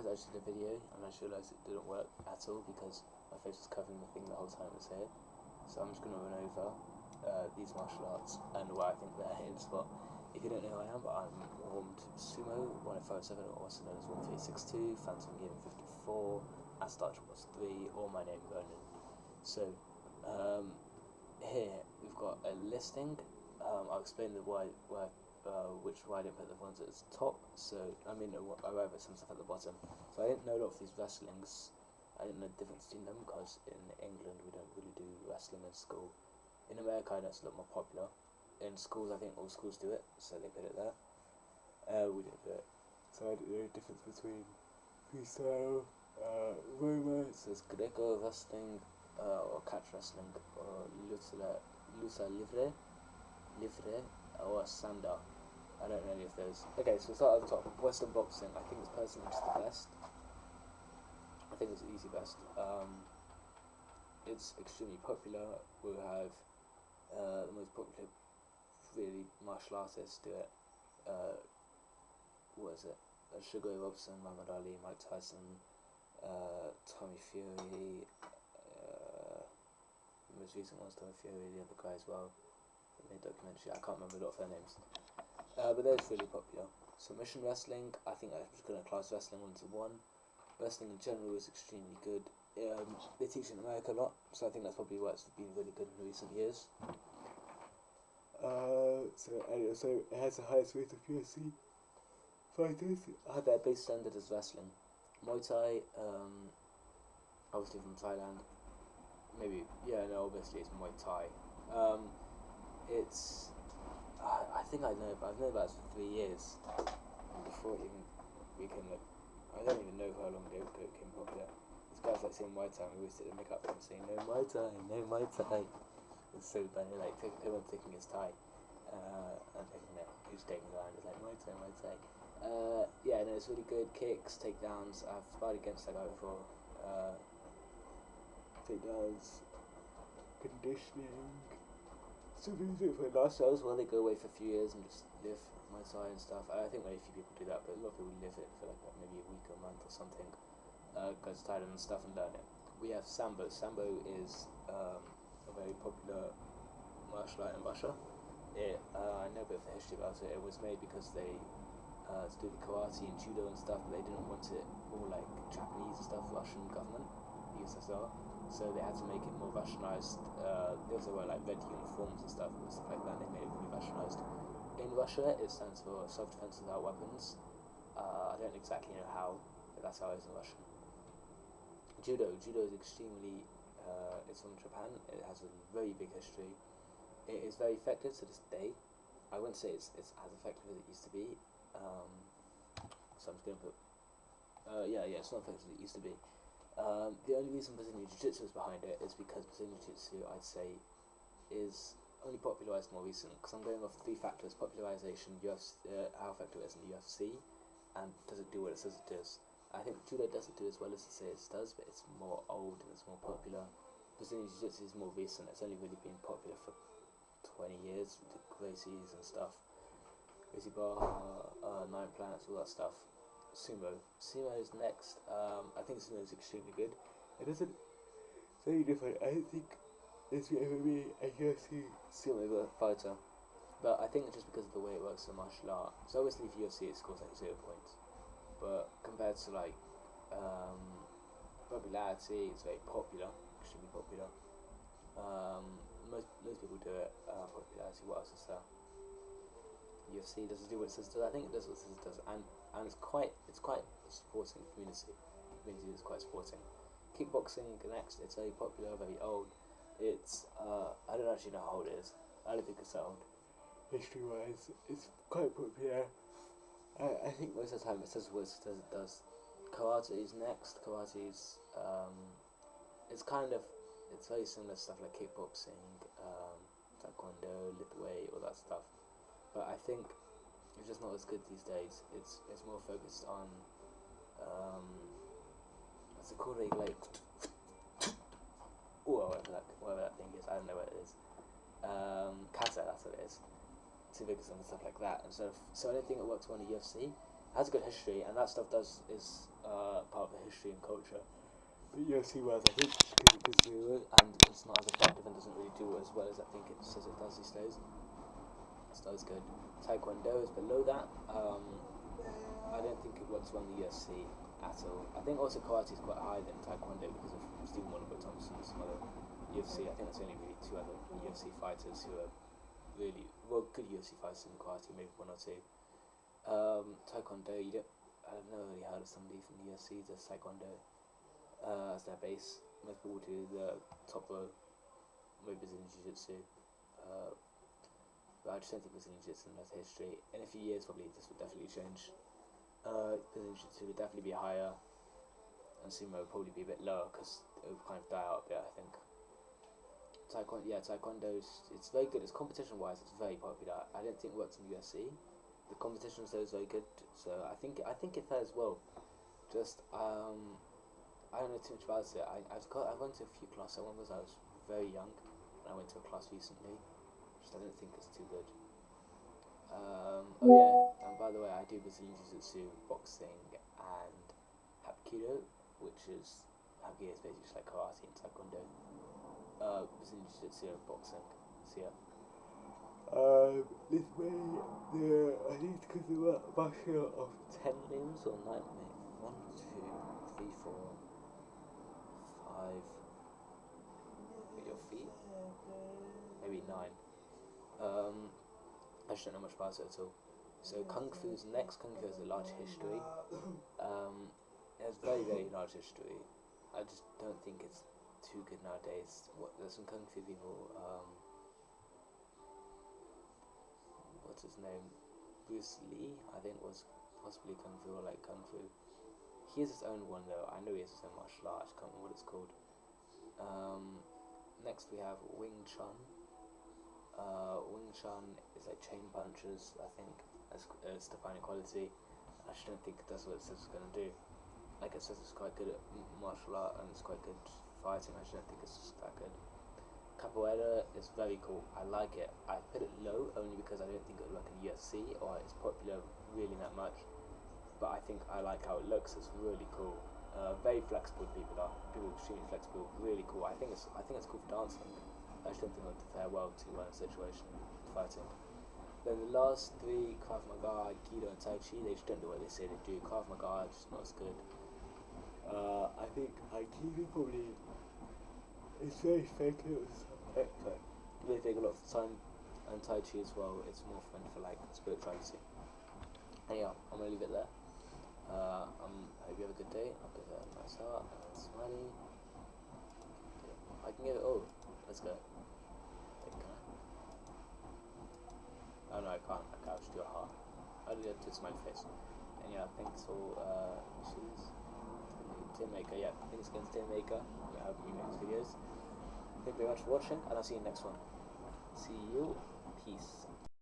guys, I just did a video and I just realised it didn't work at all because my face was covering the thing the whole time it was here. So I'm just going to run over these martial arts and why I think they're a hidden spot. If you don't know who I am, but I'm Warmed Sumo 1057, also known as 1362, Phantom Gaming 54, Astarch Boss 3, or my name Ronan. So here we've got a listing. I'll explain which why I didn't put the ones at the top. So I wrote some stuff at the bottom. So I didn't know a lot of these wrestlings. I didn't know the difference between them because in England we don't really do wrestling in school. In America, I know it's a lot more popular. In schools, I think all schools do it, so they put it there. We didn't do it. So I didn't know the difference between freestyle, Roma, so it's Greco wrestling, or catch wrestling, or lucha livre, or sanda. I don't know any of those. Okay, so we'll start at the top. Western boxing. I think it's personally just the best. I think it's the easy best. It's extremely popular. We have the most popular, really, martial artists do it. What is it? Sugar Ray Robinson, Muhammad Ali, Mike Tyson, Tommy Fury. The most recent one's Tommy Fury. The other guy as well. They made a documentary. I can't remember a lot of their names. But they're really popular. Submission wrestling, I think I'm just going to class wrestling into one. Wrestling in general is extremely good. They teach in America a lot, so I think that's probably why it's been really good in recent years. So it has the highest rate of UFC fighters. Their base standard is wrestling. Muay Thai, obviously from Thailand. Obviously it's Muay Thai. I've known about it for 3 years before it even became I don't even know how long ago it became popular. These guys like saying Muay Thai, we always sit and make up for them saying no Muay Thai, no Muay Thai. It's so funny, like everyone's taking his Thai, and taking it, who's taking it around, it's like Muay Thai, Muay Thai. It's really good. Kicks, takedowns. I've sparred against that guy before. Takedowns, conditioning. Some people do it for lifestyles where they go away for a few years and just live Muay Thai and stuff. I think very few people do that, but a lot of people live it for like maybe a week or a month or something. Goes to Thailand and stuff and learn it. We have Sambo. Sambo is a very popular martial art in Russia. I know a bit of the history about it. It was made because they to do the karate and judo and stuff, but they didn't want it all like Japanese and stuff, Russian government, USSR. So they had to make it more Russianized. They also wear like red uniforms and stuff like that. They made it really Russianized. In Russia, it stands for self-defense without weapons. I don't exactly know how, but that's how it is in Russian. Judo is extremely. It's from Japan. It has a very big history. It is very effective to this day. I wouldn't say it's as effective as it used to be. So I'm just going to put. It's not effective as it used to be. The only reason Brazilian Jiu-Jitsu is behind it is because Brazilian Jiu-Jitsu, I'd say, is only popularised more recent. Because I'm going off 3 factors: popularisation, how effective it is in the UFC, and does it do what it says it does. I think Judo doesn't do as well as it says it does, but it's more old and it's more popular. Brazilian Jiu-Jitsu is more recent. It's only really been popular for 20 years with the Gracies and stuff. Gracie Barra, Nine Planets, all that stuff. Sumo is next. I think Sumo is extremely good. It isn't very different. I don't think there's ever been a UFC Sumo fighter, but I think it's just because of the way it works as a martial art. So obviously for UFC it scores like 0 points, but compared to like popularity, it's very popular, extremely popular. Most people do it. Popularity. What else is there? UFC doesn't do what it says it does. I think it does what it says it does, and it's quite a sporting community. The community is quite sporting. Kickboxing next. It's very popular, very old. It's I don't actually know how old it is. I don't think it's that old. History wise, it's quite popular. I think most of the time it says what it says it does. Karate is next. Karate is it's very similar to stuff like kickboxing, taekwondo, lithway, all that stuff. But I think it's just not as good these days. It's more focused on what's it called? Like whatever that thing is. I don't know what it is. Kata, that's what it is. To focus on stuff like that. And so I don't think it works well in the UFC. has a good history, and that stuff is part of the history and culture. But UFC wise, I think because new and it's not as effective and doesn't really do as well as I think it says it does these days. It's not as good. Taekwondo is below that. I don't think it works well in the UFC at all. I think also karate is quite high than Taekwondo because of Stephen Wonderboy Thompson and some other UFC. I think there's only really two other UFC fighters who are really good UFC fighters in karate, maybe one or two. Taekwondo, I've never really heard of somebody from the UFC who does Taekwondo as their base. Most people do the top row, maybe Brazilian Jiu Jitsu. But I just don't think Brazilian Jiu Jitsu has history. In a few years, probably this will definitely change. Brazilian Jiu Jitsu would definitely be higher, and sumo would probably be a bit lower because it would kind of die out a bit, I think. Taekwondo it's very good. It's competition wise, it's very popular. I don't think it works in the UFC. The competition is very good, so I think it fares well. Just I don't know too much about it. I went to a few classes. One was I was very young, and I went to a class recently. Just I don't think it's too good. Oh yeah, and by the way, I do Brazilian Jiu-Jitsu, boxing, and Hapkido, which is Hapkido is basically just like karate and Taekwondo. Brazilian Jiu-Jitsu and boxing. So yeah. This way, I think it's because of a mixture of 10 limbs or 9 limbs. 1, 2, 3, 4, 5. With your feet? Maybe 9. I just don't know much about it at all. So Kung Fu's next. Kung Fu has a large history. It has very, very large history. I just don't think it's too good nowadays. There's some Kung Fu people, what's his name? Bruce Lee, I think, was possibly Kung Fu or like Kung Fu. He has his own one though. I know he has his own martial art. I can't remember what it's called. Next we have Wing Chun. Wing Chun is like chain punches, I think, as defining quality. I just don't think that's what it says it's going to do. Like it says it's quite good at martial art and it's quite good fighting. I just don't think it's that good. Capoeira is very cool. I like it. I put it low only because I don't think it would work in UFC or it's popular really that much. But I think I like how it looks. It's really cool. Very flexible people are. People are extremely flexible. Really cool. I think it's cool for dancing. I just don't think it would fare well to a situation fighting. Then the last three, Krav Maga, Aikido, and Tai Chi, they just don't do what they say they do. Krav Maga is just not as good. I think Aikido probably is very fake. They take a lot of time, and Tai Chi as well. It's more fun for like spirituality. And yeah, I'm gonna leave it there. I hope you have a good day. I'll give it a nice heart and smiley. I can give it. Oh, let's go. Wait, can I? Oh no, I can't. I'll just do a heart. I'll do a smiley face. And yeah, thanks for cheese. Tin Maker, yeah. Thanks again to Tin Maker. I hope you make these videos. Thank you very much for watching, and I'll see you in the next one. See you. Peace.